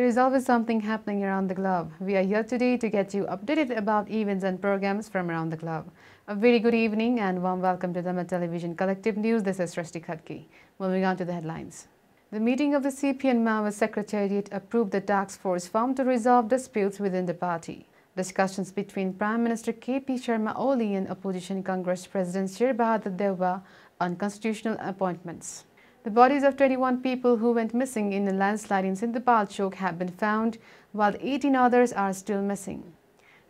There is always something happening around the globe. We are here today to get you updated about events and programs from around the globe. A very good evening and warm welcome to Dharma Television Collective News. This is Srishti Khadki. Moving on to the headlines. The meeting of the CPN Maoist Secretariat approved the task force formed to resolve disputes within the party. Discussions between Prime Minister K.P. Sharma Oli and Opposition Congress President Sher Bahadur Deuba on constitutional appointments. The bodies of 21 people who went missing in a landslide in Sindhpal Chowk have been found, while 18 others are still missing.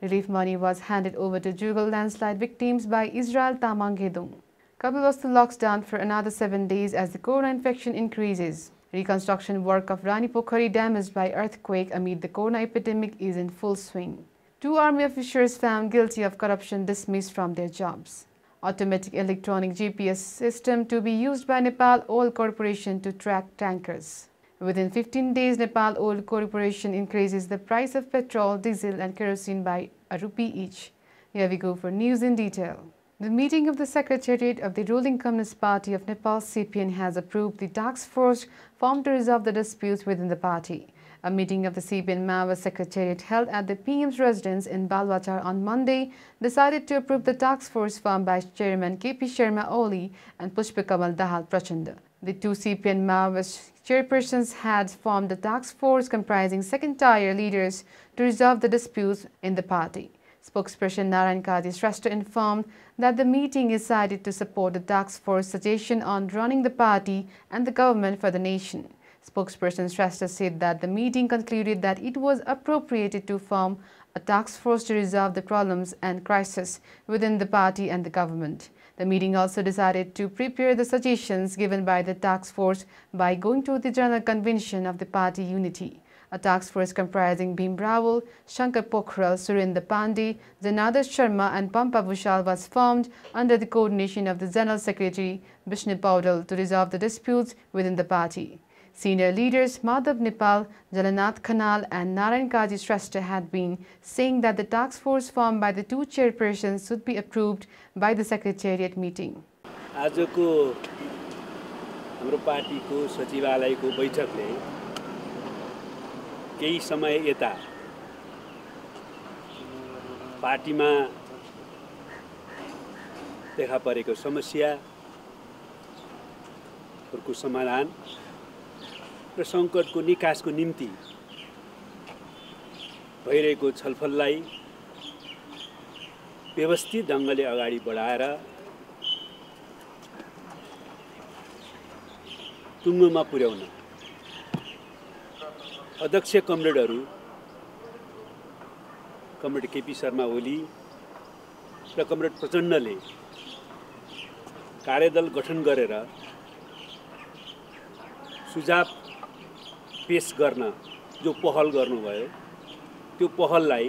Relief money was handed over to Jugal landslide victims by Israel Tamangedung. Kapivastu locks down for another 7 days as the corona infection increases. Reconstruction work of Rani Pokhari damaged by earthquake amid the corona epidemic is in full swing. 2 army officers found guilty of corruption dismissed from their jobs. Automatic electronic GPS system to be used by Nepal Oil Corporation to track tankers. Within 15 days, Nepal Oil Corporation increases the price of petrol, diesel and kerosene by ₹1 each. Here we go for news in detail. The meeting of the Secretariat of the ruling Communist Party of Nepal CPN has approved the task force formed to resolve the disputes within the party. A meeting of the CPN Maoist Secretariat held at the PM's residence in Balwachar on Monday decided to approve the task force formed by Chairman K.P. Sharma Oli and Pushpakamal Dahal Prachanda. The 2 CPN Maoist chairpersons had formed a task force comprising second-tier leaders to resolve the disputes in the party. Spokesperson Narayan Kaji Shrestha informed that the meeting decided to support the task force suggestion on running the party and the government for the nation. Spokesperson Shrestha said that the meeting concluded that it was appropriate to form a task force to resolve the problems and crises within the party and the government. The meeting also decided to prepare the suggestions given by the task force by going to the General Convention of the party unity. A task force comprising Bhim Rawal, Shankar Pokhral, Surinder Pandey, Janardhan Sharma and Pampa Bhushal was formed under the coordination of the General Secretary Vishnu Paudal to resolve the disputes within the party. Senior leaders Madhav Nepal, Jalanath Khanal and Narayan Kaji Shrestha had been saying that the task force formed by the 2 chairpersons should be approved by the Secretariat meeting. आजको हाम्रो पार्टीको सचिवालयको बैठकले केही समय यता पार्टीमा देखा परेको समस्याहरूको समाधान र संकटको निकासको निम्ति भइरहेको छलफललाई व्यवस्थित ढंगले अगाडि बढाएर टुङ्गोमा पुर्याउन अध्यक्ष कमरेडहरू कमरेड केपी शर्मा ओली र कमरेड प्रचण्डले कार्यदल गठन गरेर सुझाव पेश गर्न जो पहल गर्नुभयो त्यो पहललाई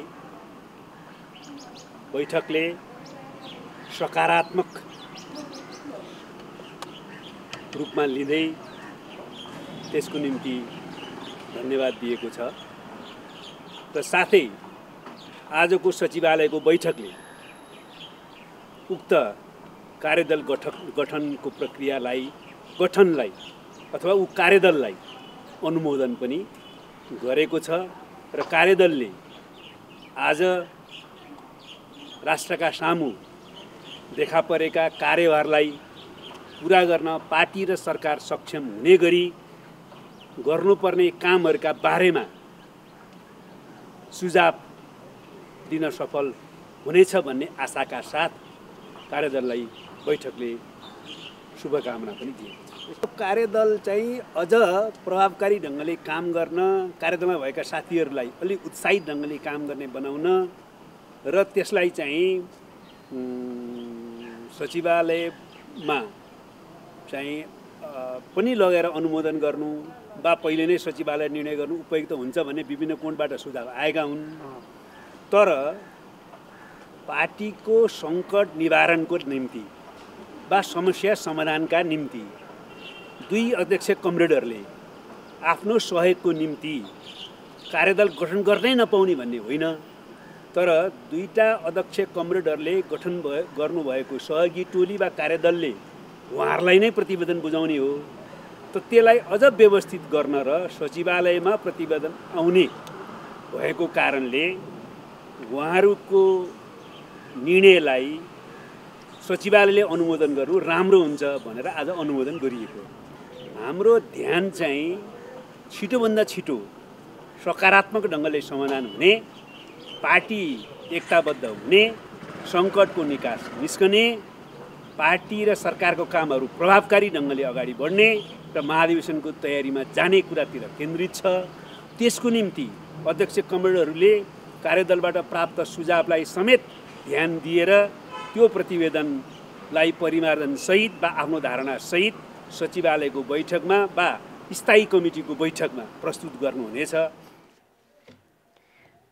बैठकले सकारात्मक रूपमा लिँदै त्यसको निम्ति धन्यवाद दिएको छ र साथै आजको सचिवालयको बैठकले उक्त कार्यदल गठनको प्रक्रियालाई गठनलाई अथवा उ कार्यदललाई अनुमोदन पनि गरेको छ र कार्यदलले आज राष्ट्रका सामु देखा परेका कार्यभारलाई पूरा गर्न पार्टी र सरकार सक्षम हुने गरी गर्नुपर्ने कामहरुका बारेमा सुझाव दिन सफल हुनेछ भन्ने आशाका साथ कार्यदललाई बैठकले शुभकामना पनि दिएको छ। कार्यदल चाहिँ अझ प्रभावकारी ढंगले काम गर्न कार्यदलमा भएका साथीहरूलाई अलि उत्साहित ढंगले काम गर्ने बनाउन र त्यसलाई चाहिँ सचिवालयमा चाहिँ पनि लगेर अनुमोदन गर्नु वा पहिले नै सचिवालय निर्णय गर्नु उपयुक्त हुन्छ भन्ने विभिन्न कोणबाट सुझाव आएका हुन्। तर पार्टीको संकट निवारणको निम्ति वा समस्या समाधानका निम्ति दुई अध्यक्ष कमरेडहरूले आफ्नो सहयोगको निम्ति कार्यदल गठन गर्नै नपाउने भन्ने होइन, तर दुईटा अध्यक्ष कमरेडहरूले गठन गर्नुभएको सहयोगी टोली वा कार्यदलले उहाँहरूलाई नै प्रतिवेदन बुझाउने हो। त त्यसलाई अझ व्यवस्थित गर्न र सचिवालयमा प्रतिवेदन आउने भएको कारणले उहाँहरूको निर्णयलाई सचिवालयले अनुमोदन गर्नु राम्रो हुन्छ भनेर आज अनुमोदन गरिएको। हाम्रो ध्यान चाहिँ छिटोभन्दा छिटो सकारात्मक ढङ्गले समाधान हुने, पार्टी एकताबद्ध हुने, सङ्कटको निकास निस्कने, पार्टी र सरकारको कामहरू प्रभावकारी ढङ्गले अगाडि बढ्ने र महाधिवेशनको तयारीमा जाने कुरातिर केन्द्रित छ। त्यसको निम्ति अध्यक्ष कमरेडहरूले कार्यदलबाट प्राप्त सुझावलाई समेत ध्यान दिएर त्यो प्रतिवेदनलाई परिमार्जनसहित वा आफ्नो धारणासहित सचिवालयको बैठकमा वा स्थायी कमिटीको बैठकमा प्रस्तुत गर्नुहुनेछ।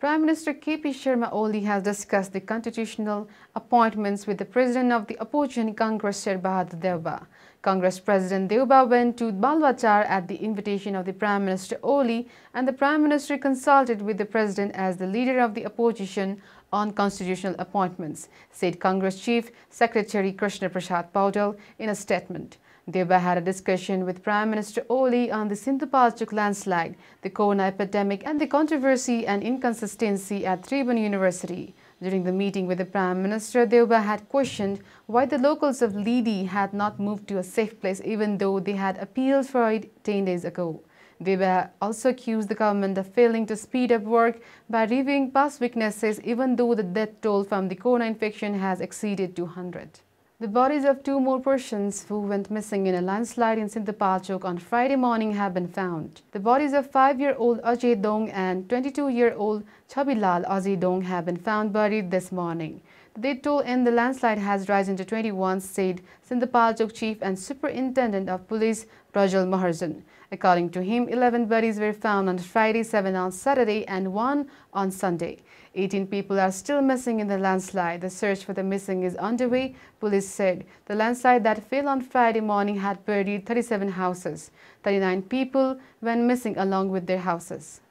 Prime Minister K.P. Sharma Oli has discussed the constitutional appointments with the President of the opposition Congress, Sher Bahadur Deuba. Congress President Deuba went to Balwachar at the invitation of the Prime Minister Oli, and the Prime Minister consulted with the President as the leader of the opposition on constitutional appointments, said Congress Chief Secretary Krishna Prasad Paudel in a statement. Deuba had a discussion with Prime Minister Oli on the Sindhupalchuk landslide, the corona epidemic and the controversy and inconsistency at Tribhuvan University. During the meeting with the Prime Minister, Deuba had questioned why the locals of Lidi had not moved to a safe place even though they had appealed for it 10 days ago. Deuba also accused the government of failing to speed up work by reviewing past weaknesses even though the death toll from the corona infection has exceeded 200. The bodies of two more persons who went missing in a landslide in Sindhupalchok on Friday morning have been found. The bodies of 5-year-old Ajay Dong and 22-year-old Chabilal Ajay Dong have been found buried this morning. The death toll in the landslide has risen to 21, said Sindhupalchok Chief and Superintendent of Police Prajwal Maharjan. According to him, 11 bodies were found on Friday, 7 on Saturday and 1 on Sunday. 18 people are still missing in the landslide. The search for the missing is underway, police said. The landslide that fell on Friday morning had buried 37 houses. 39 people went missing along with their houses.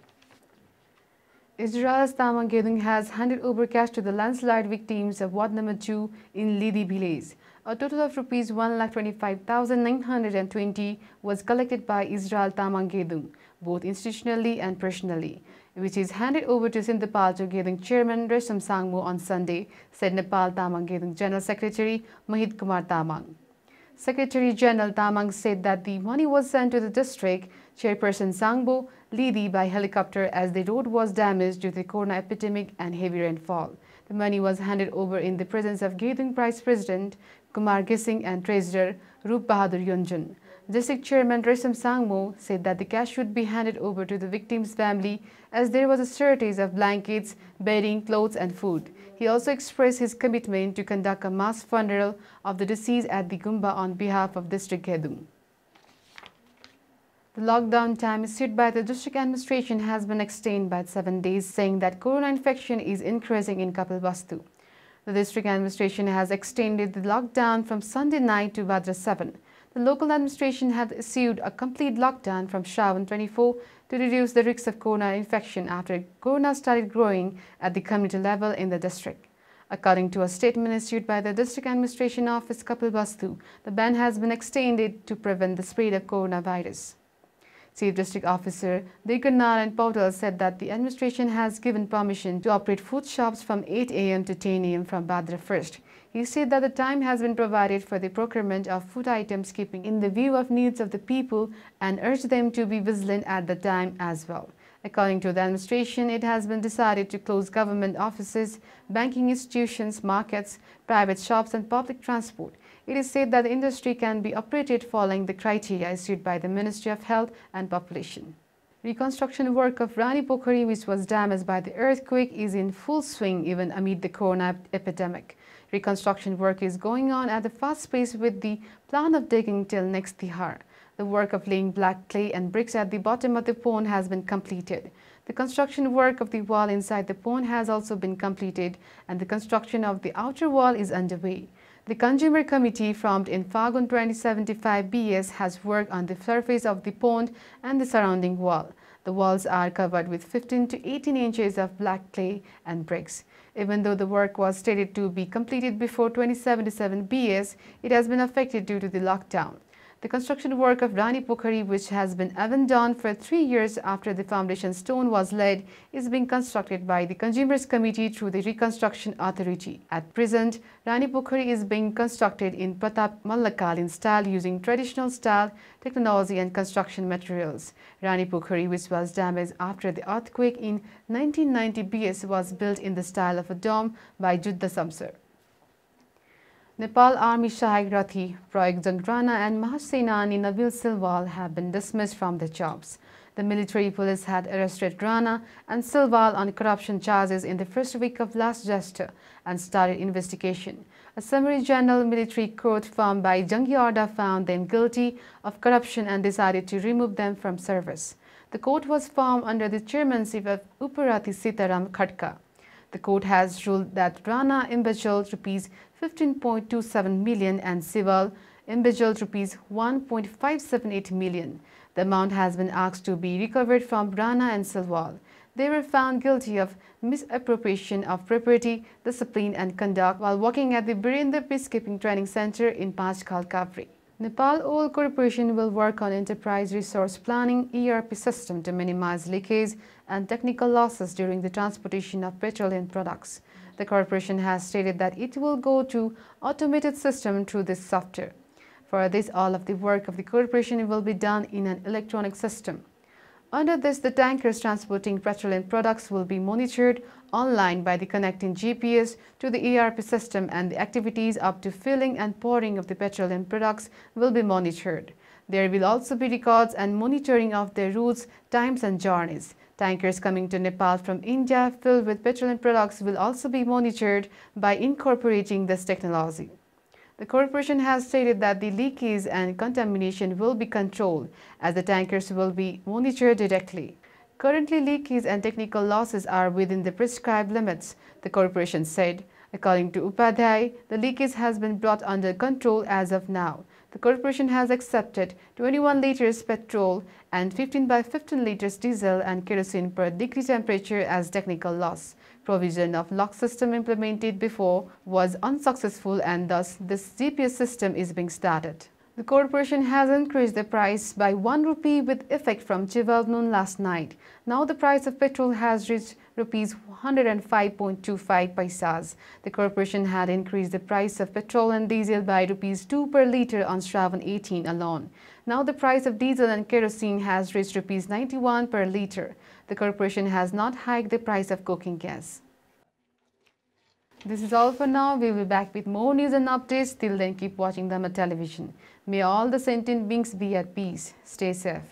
Israel's Tamang Gedung has handed over cash to the landslide victims of Ward No. 2 in Lidi village. A total of Rs 1,25,920 was collected by Israel Tamang Gedung, both institutionally and personally, which is handed over to Sindhupalchok Gedung Chairman Resham Sangmo on Sunday, said Nepal Tamang Gedung General Secretary Mohit Kumar Tamang. Secretary General Tamang said that the money was sent to the district chairperson Sangbo Lidi by helicopter as the road was damaged due to the corona epidemic and heavy rainfall. The money was handed over in the presence of Gedung Vice President Kumar Gising and Treasurer Rup Bahadur Yonjan. District Chairman Resham Sangmo said that the cash should be handed over to the victim's family as there was a shortage of blankets, bedding, clothes and food. He also expressed his commitment to conduct a mass funeral of the deceased at the Gumba on behalf of District Gedung. The lockdown time issued by the district administration has been extended by 7 days, saying that corona infection is increasing in Kapilvastu. The district administration has extended the lockdown from Sunday night to Bhadra 7. The local administration has issued a complete lockdown from Shravan 24 to reduce the risk of corona infection after corona started growing at the community level in the district. According to a statement issued by the district administration office Kapilvastu, the ban has been extended to prevent the spread of coronavirus. Chief District Officer Dirganaran Paudel said that the administration has given permission to operate food shops from 8 a.m. to 10 a.m. from Bhadra 1st. He said that the time has been provided for the procurement of food items keeping in the view of needs of the people and urged them to be vigilant at the time as well. According to the administration, it has been decided to close government offices, banking institutions, markets, private shops and public transport. It is said that the industry can be operated following the criteria issued by the Ministry of Health and Population. Reconstruction work of Rani Pokhari, which was damaged by the earthquake, is in full swing even amid the corona epidemic. Reconstruction work is going on at a fast pace with the plan of digging till next Tihar. The work of laying black clay and bricks at the bottom of the pond has been completed. The construction work of the wall inside the pond has also been completed and the construction of the outer wall is underway. The Consumer Committee formed in Fagun 2075 BS has worked on the surface of the pond and the surrounding wall. The walls are covered with 15 to 18 inches of black clay and bricks. Even though the work was stated to be completed before 2077 BS, it has been affected due to the lockdown. The construction work of Rani Pokhari, which has been abandoned for 3 years after the foundation stone was laid, is being constructed by the Consumers Committee through the Reconstruction Authority. At present, Rani Pokhari is being constructed in Pratap Mallakalin style using traditional style, technology and construction materials. Rani Pokhari, which was damaged after the earthquake in 1990 BS, was built in the style of a dome by Juddha Samsar. Nepal Army Sahayak Rathi Prayak Jang Rana and Mahasenani Nabil Silwal have been dismissed from their jobs. The military police had arrested Rana and Silwal on corruption charges in the first week of last Jester and started investigation. A summary general military court formed by Jangi Orda found them guilty of corruption and decided to remove them from service. The court was formed under the chairmanship of Uparati Sitaram Khadka. The court has ruled that Rana embezzled rupees 15.27 million and Silwal embezzled rupees 1.578 million. The amount has been asked to be recovered from Rana and Silwal. They were found guilty of misappropriation of property, discipline and conduct while working at the Birendra Peacekeeping Training Center in Panchkal, Kapri. Nepal Oil Corporation will work on enterprise resource planning ERP system to minimize leakage and technical losses during the transportation of petroleum products. The corporation has stated that it will go to automated system through this software. For this, all of the work of the corporation will be done in an electronic system. Under this, the tankers transporting petroleum products will be monitored online by the connecting GPS to the ERP system, and the activities up to filling and pouring of the petroleum products will be monitored. There will also be records and monitoring of their routes, times and journeys. Tankers coming to Nepal from India filled with petroleum products will also be monitored by incorporating this technology. The corporation has stated that the leakage and contamination will be controlled as the tankers will be monitored directly. Currently, leakage and technical losses are within the prescribed limits, the corporation said. According to Upadhyay, the leakage has been brought under control as of now. The corporation has accepted 21 liters petrol and 15 by 15 liters diesel and kerosene per degree temperature as technical loss. Provision of lock system implemented before was unsuccessful, and thus this GPS system is being started. The corporation has increased the price by 1 rupee with effect from 12 noon last night. Now the price of petrol has reached rupees 105.25 paisas. The corporation had increased the price of petrol and diesel by rupees 2 per litre on Shravan 18 alone. Now the price of diesel and kerosene has reached rupees 91 per litre. The corporation has not hiked the price of cooking gas. This is all for now. We will be back with more news and updates. Till then, keep watching Dharma television. May all the sentient beings be at peace. Stay safe.